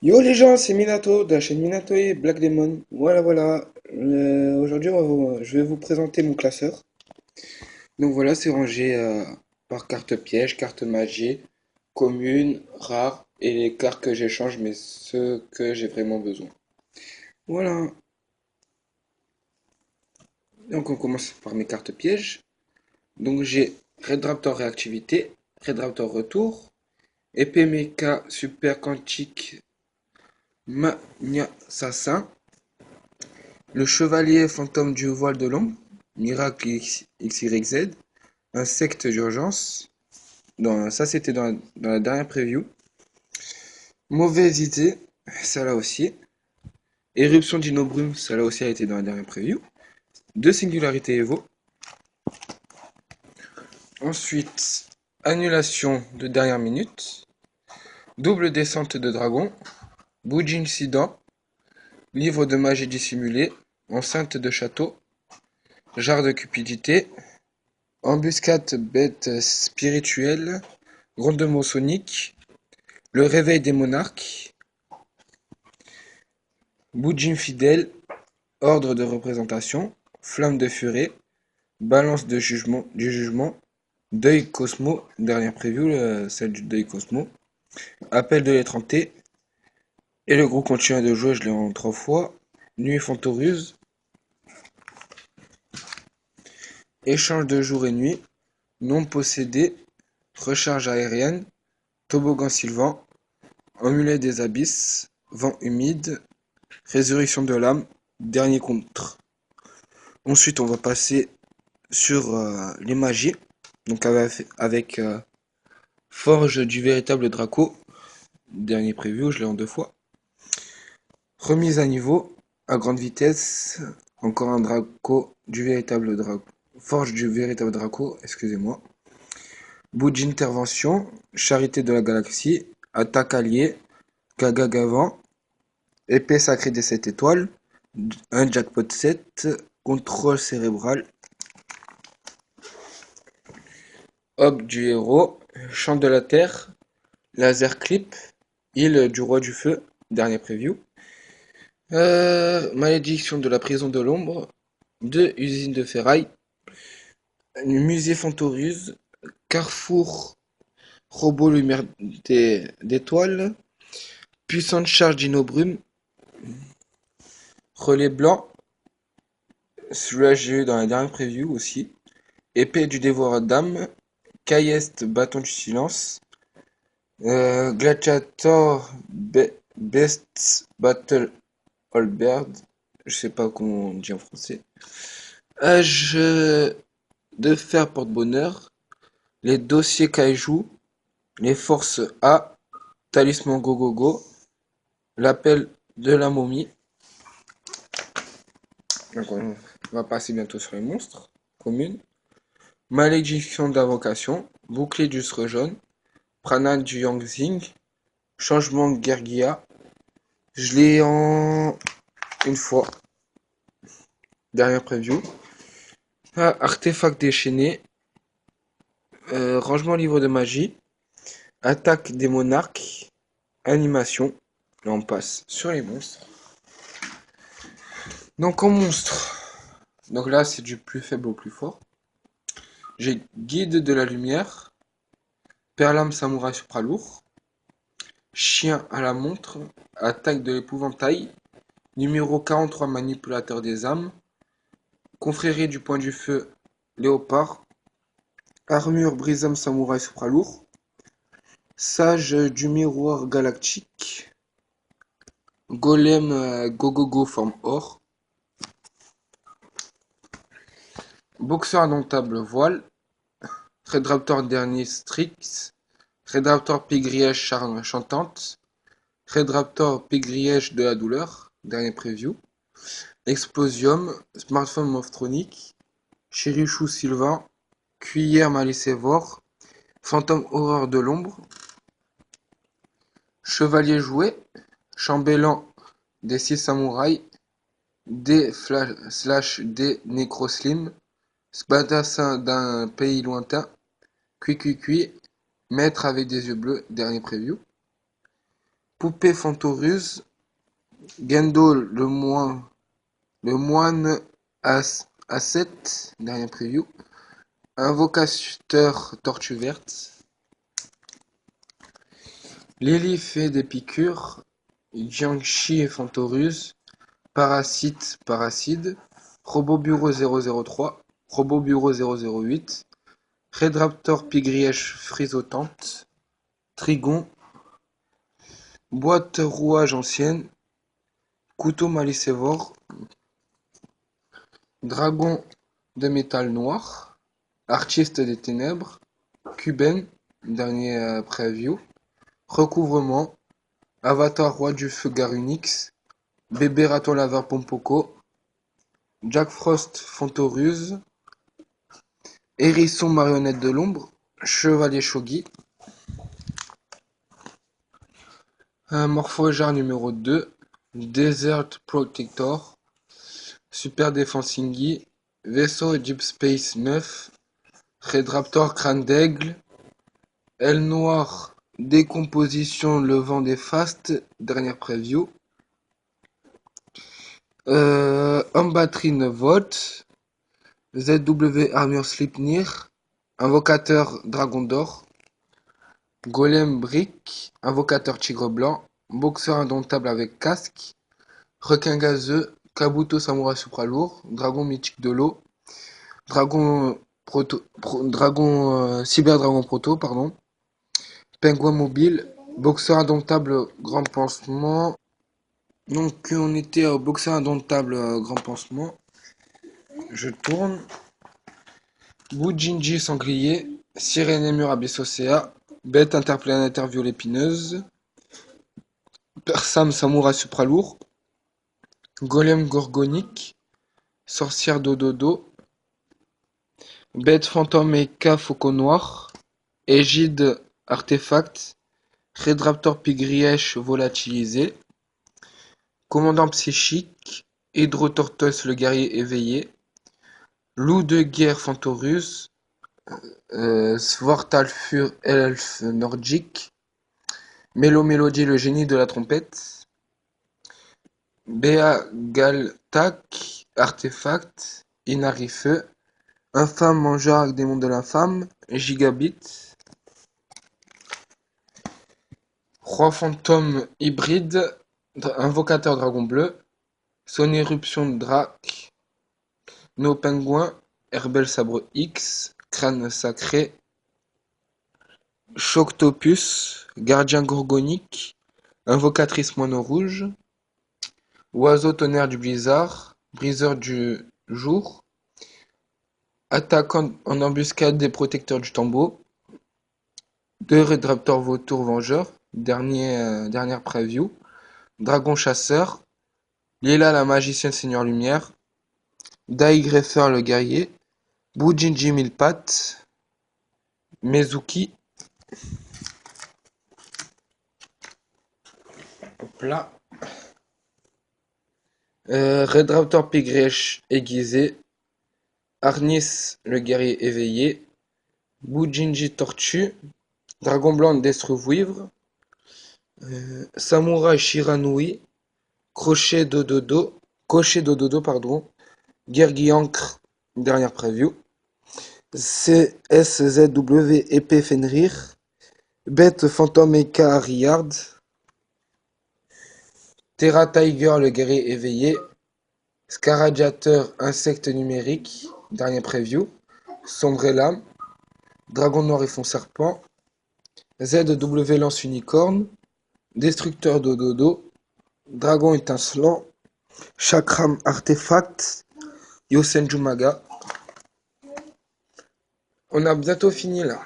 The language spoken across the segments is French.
Yo les gens, c'est Minato de la chaîne Minato et Black Demon. Voilà. Aujourd'hui, je vais vous présenter mon classeur. Donc voilà, c'est rangé par carte piège, carte magie, commune, rare et les cartes que j'échange, mais ceux que j'ai vraiment besoin. Voilà. Donc on commence par mes cartes pièges. Donc j'ai Red Raptor réactivité, Red Raptor retour, épée mecha super quantique Mania Assassin. Le chevalier fantôme du voile de l'ombre, Miracle XYZ, Insecte d'urgence, ça c'était dans la dernière preview. Mauvaise idée, ça là aussi. Éruption d'Inobrume, ça là aussi a été dans la dernière preview. Deux singularités Evo. Ensuite, annulation de dernière minute. Double descente de dragon. Bougie incident. Livre de magie dissimulée. Enceinte de château. Jarre de cupidité. Embuscade bête spirituelle. Grondement sonique. Le réveil des monarques. Boudjim fidèle. Ordre de représentation. Flamme de furie. Balance du jugement. Deuil Cosmo. Dernière preview, celle du Deuil Cosmo. Appel de l'étranté. Et le groupe continue de jouer, je l'ai en 3 fois. Nuit Fantoruse. Échange de jour et nuit. Non possédé. Recharge aérienne. Toboggan sylvain. Amulet des abysses. Vent humide. Résurrection de l'âme. Dernier contre. Ensuite, on va passer sur les magies. Donc avec Forge du véritable Draco. Dernier preview, je l'ai en 2 fois. Remise à niveau. À grande vitesse. Encore un Draco du véritable Draco. Forge du véritable Draco, excusez-moi. Bout d'intervention. Charité de la galaxie. Attaque alliée. Gagagavant. Épée sacrée des 7 étoiles. Un jackpot 7. Contrôle cérébral. Hop du héros. Chant de la terre. Laser clip. Île du roi du feu. Dernier preview. Malédiction de la prison de l'ombre. 2 usines de ferraille. Musée Fantoruse. Carrefour. Robot lumière d'étoiles. Puissante charge d'inobrume. Relais blanc. Celui-là, j'ai eu dans la dernière preview aussi. Épée du dévoreur d'âme. Cailleste, bâton du silence. Gladiator Best Battle Halberd. Je sais pas comment on dit en français. Âge de fer porte-bonheur. Les dossiers Kaiju. Les forces A. Talisman Go Go Go. L'appel de la momie. Donc on va passer bientôt sur les monstres communes. Malédiction d'invocation. Bouclier du Sre jaune. Prana du Yangzing. Changement Gergia. Je l'ai en 1 fois. Dernière preview. Artefact déchaîné. Rangement livre de magie. Attaque des monarques. Animation. Là on passe sur les monstres. Donc en monstre. Donc là c'est du plus faible au plus fort. J'ai guide de la lumière. Perlame samouraï supralourd. Chien à la montre. Attaque de l'épouvantail. Numéro 43 manipulateur des âmes. Confrérie du point du feu. Léopard. Armure brisame samouraï supralourd. Sage du miroir galactique. Golem Gogogo forme or. Boxeur indomptable voile. Red Raptor dernier Strix. Red Raptor Pigrièche charme chantante. Red Raptor Pigrièche de la douleur. Dernier preview. Explosium. Smartphone Moftronique. Chérichou Sylvain. Cuillère Malicévore. Fantôme horreur de l'ombre. Chevalier jouet. Chambellan des 6 samouraïs. D/D Necroslim. Spadassin d'un pays lointain. Cui Maître avec des yeux bleus. Dernier preview. Poupée Fantoruse, Gendo le moine à 7, dernier preview. Invocateur Tortue Verte. Lily fait des piqûres, Jiangshi et Fantoruse, Parasite Paracide, Robot Bureau 003, Robot Bureau 008, Red Raptor Pigrièche Frisotante, Trigon, Boîte rouage ancienne, Couteau malicévore, Dragon de métal noir, Artiste des ténèbres, Cuben, dernier preview, Recouvrement, Avatar roi du feu Garunix, Bébé raton laveur Pompoko, Jack Frost Fantoruse, Hérisson marionnette de l'ombre, Chevalier Shogi, Morphogère numéro 2, Desert Protector, Super Defensinghi, Vaisseau Deep Space 9, Red Raptor crâne d'aigle, Aile noire décomposition le vent des fastes, dernière preview, Homme batterie 9 volts, ZW Armure Sleipnir, Invocateur Dragon d'or, Golem Brick, Invocateur Tigre blanc, Boxeur indomptable avec casque, Requin gazeux, Kabuto Samouraï supralourd, Dragon mythique de l'eau, Cyber Dragon Proto, pardon, Pingouin mobile, Boxeur indomptable grand pansement. Donc on était au Boxeur indomptable grand pansement. Je tourne. Bujinji sanglier, Sirène et mur abyssocéa, Bête interplanétaire violet épineuse, Persam samouraï supralourd, Golem gorgonique, Sorcière dododo, Bête fantôme et K faucon noir, Égide artefact, Red Raptor pigrièche volatilisé, Commandant psychique, Hydrotortoise le guerrier éveillé, Loup de guerre Fantorus, Svartalfur elfe nordique, Mélodie le génie de la trompette, Béa Galtac artefact, Inari feu, Infâme mangeur avec démon de l'infâme, Gigabit, Roi fantôme hybride, Invocateur dragon bleu, Son éruption drac, Nos pingouins, Herbel sabre X, Crâne sacré, Choctopus, Gardien gorgonique, Invocatrice moineau rouge, Oiseau tonnerre du blizzard, Briseur du jour, Attaquant en embuscade des protecteurs du tombeau, 2 Red Raptor vautour vengeur, dernière preview, Dragon chasseur, Lila la magicienne seigneur lumière, Dai Greffer le guerrier, Bujinji mille pattes, Mezuki, hop là, Red Raptor pigrièche aiguisé, Arnis le guerrier éveillé, Bujinji tortue, Dragon blanc destro-vouivre, Samouraï Shiranui, Cocher dododo, pardon, Gergiancre, dernière preview, CSZW épée Fenrir, Bête fantôme Eka Ariard, Terra Tiger le guerrier éveillé, Scaradiateur insecte numérique, dernier preview, Sombre et lame, Dragon noir et fond serpent, ZW lance unicorne, Destructeur dododo, Dragon étincelant, Chakram artefact, Yosenjumaga. On a bientôt fini là.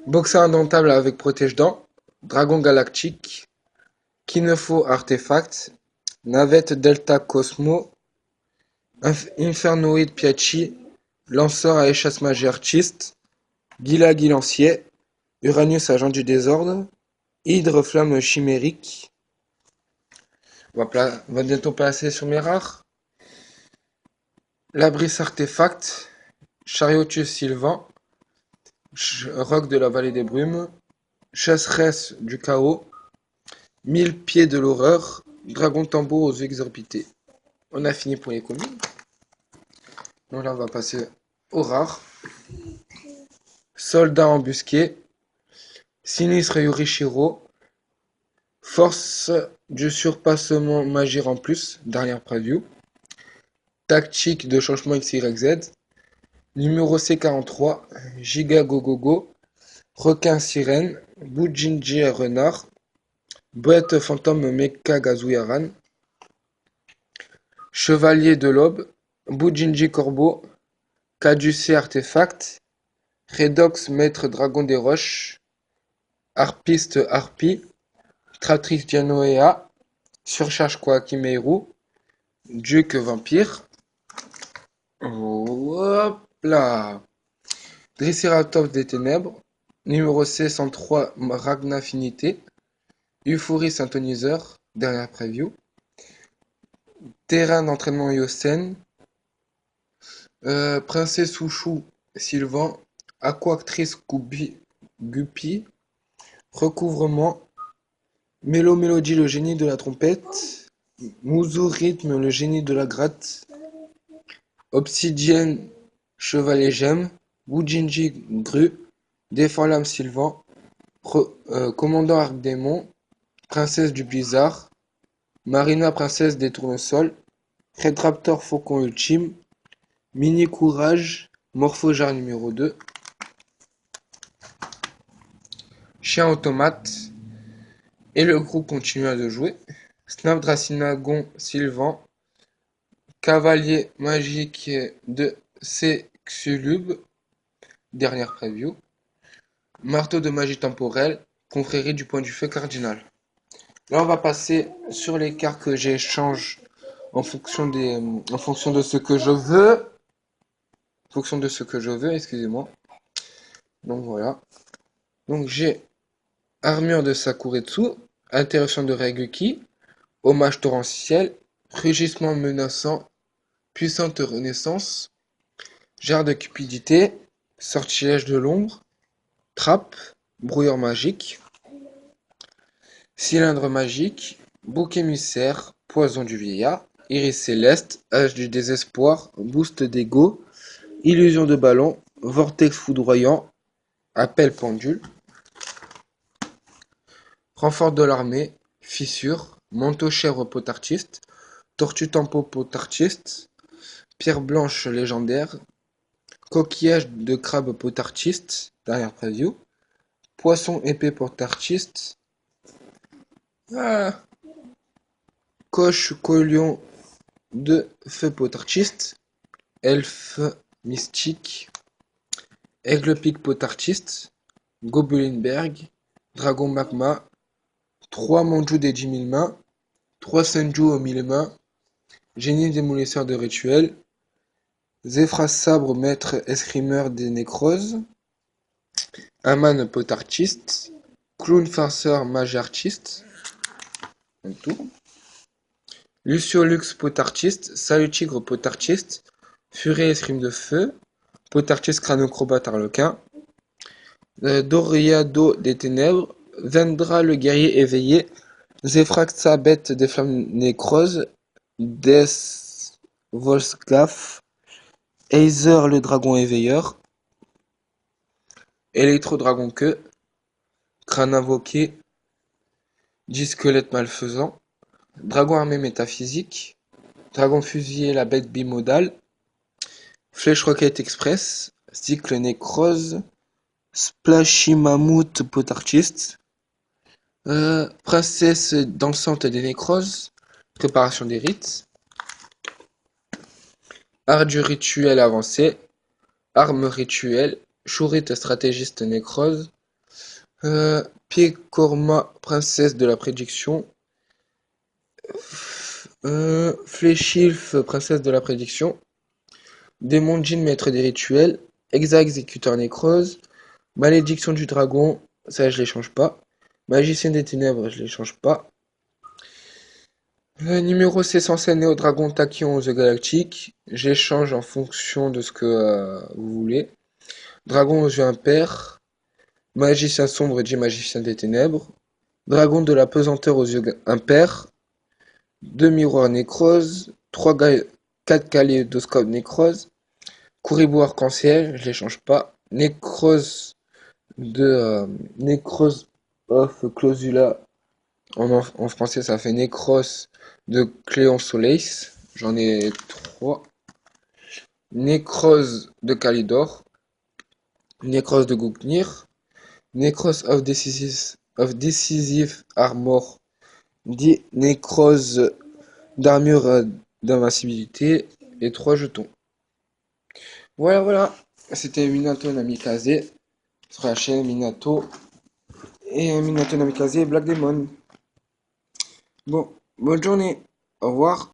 Boxeur indomptable avec protège-dents, Dragon galactique, Kinefo artefact, Navette Delta Cosmo, Infernoïde Piachi, Lanceur à échasse magie artiste, Gila Guilancier, Uranus agent du désordre, Hydre flamme chimérique. On va bientôt passer sur mes rares. Labris artefact, Chariotus sylvain, Roc de la vallée des brumes, Chasseresse du chaos, 1000 pieds de l'horreur, dragon tambour aux yeux exorbités. On a fini pour les communes. Donc là, on va passer au rare. Soldat embusqué, sinistre Yorishiro, force du surpassement magie en plus, dernière preview. Tactique de changement XYZ. Numéro C43, Giga Gogogo, requin sirène, Bujinji renard, boîte fantôme Mecha Gazuyaran, chevalier de l'aube, Bujinji corbeau, caducé artefact, Redox maître dragon des roches, harpiste harpie, tratrice Dianoea, surcharge Koakimeru, duc vampire. Hop là. Triceratops des ténèbres, numéro C103 Ragnafinité, Euphorie synthoniseur, dernière preview, terrain d'entraînement Yosen, princesse Souchou Sylvan, aquactrice Guppy, recouvrement, Mélo Mélodie le génie de la trompette, Mouzou rythme le génie de la gratte, obsidienne chevalier gemme, Wujinji grue, défend l'âme Sylvan, commandant Arc-Démon, princesse du blizzard, Marina princesse des tournesols, Red Raptor faucon ultime, Mini courage, Morphojar numéro 2, chien automate, et le groupe continua de jouer, Snapdracinagon Sylvan, cavalier magique de Sexulub, dernière preview, marteau de magie temporelle, confrérie du point du feu cardinal. Là, on va passer sur les cartes que j'échange en fonction en fonction de ce que je veux. En fonction de ce que je veux, excusez-moi. Donc voilà. Donc j'ai armure de Sakuretsu, interruption de Raiguki, hommage torrentiel, rugissement menaçant, puissante renaissance, jarre de cupidité, sortilège de l'ombre, trappe, brouilleur magique, cylindre magique, bouc émissaire, poison du vieillard, iris céleste, âge du désespoir, boost d'ego, illusion de ballon, vortex foudroyant, appel pendule, renfort de l'armée, fissure, manteau chèvre potartiste, tortue tempo potartiste, pierre blanche légendaire, coquillage de crabe potartiste, dernière preview, poisson épée potartiste, coche collion de feu potartiste, elfe mystique, aigle-pic potartiste, Gobelinberg, dragon magma, 3 Manju des 10 000 mains, 3 Senju aux 1000 mains, génie démolisseur de rituel, Zéphras sabre maître escrimeur des nécroses, Aman potartiste, clown farceur mage artiste, un tour. Lucio Lux potartiste, Salut tigre potartiste, Furie escrime de feu, potartiste crânocrobate arlequin, Doriado des ténèbres, Vendra le guerrier éveillé, Zéphraxa bête des flammes nécroses, Death Volsgaf, Aether le dragon éveilleur, Électro-dragon queue, crâne invoqué, 10 squelettes malfaisants, dragon armé métaphysique, dragon fusillé la bête bimodale, flèche roquette express, cycle nécrose, splashy mammouth potartiste, princesse dansante des nécroses, préparation des rites, art du rituel avancé, arme rituel, chourite stratégiste nécrose, Piekorma, princesse de la prédiction, Fléchilf, princesse de la prédiction, Démon Djinn, maître des rituels, Exa exécuteur nécrose, Malédiction du dragon, ça je les change pas, Magicien des ténèbres, je les change pas. Numéro C107 Néo Dragon Tachyon aux œufs galactiques, j'échange en fonction de ce que vous voulez. Dragon aux yeux impairs, Magicien sombre dit Magicien des ténèbres, Dragon de la pesanteur aux yeux impairs. 2 miroirs nécrose. 4 kaléidoscopes nécrose. Kouribou arc-en-ciel, je les change pas. Nécrose of Clausula. En français, ça fait Nécros de Cléon Soleis. J'en ai 3. Nécrose de Calidor. Nécrose de Guggnir. Nécrose of Decisive Armor. Nécrose d'armure d'invincibilité. Et 3 jetons. Voilà, voilà. C'était Minato Namikaze sur la chaîne Minato. Et Minato Namikaze et Black Demon. Bon, bonne journée. Au revoir.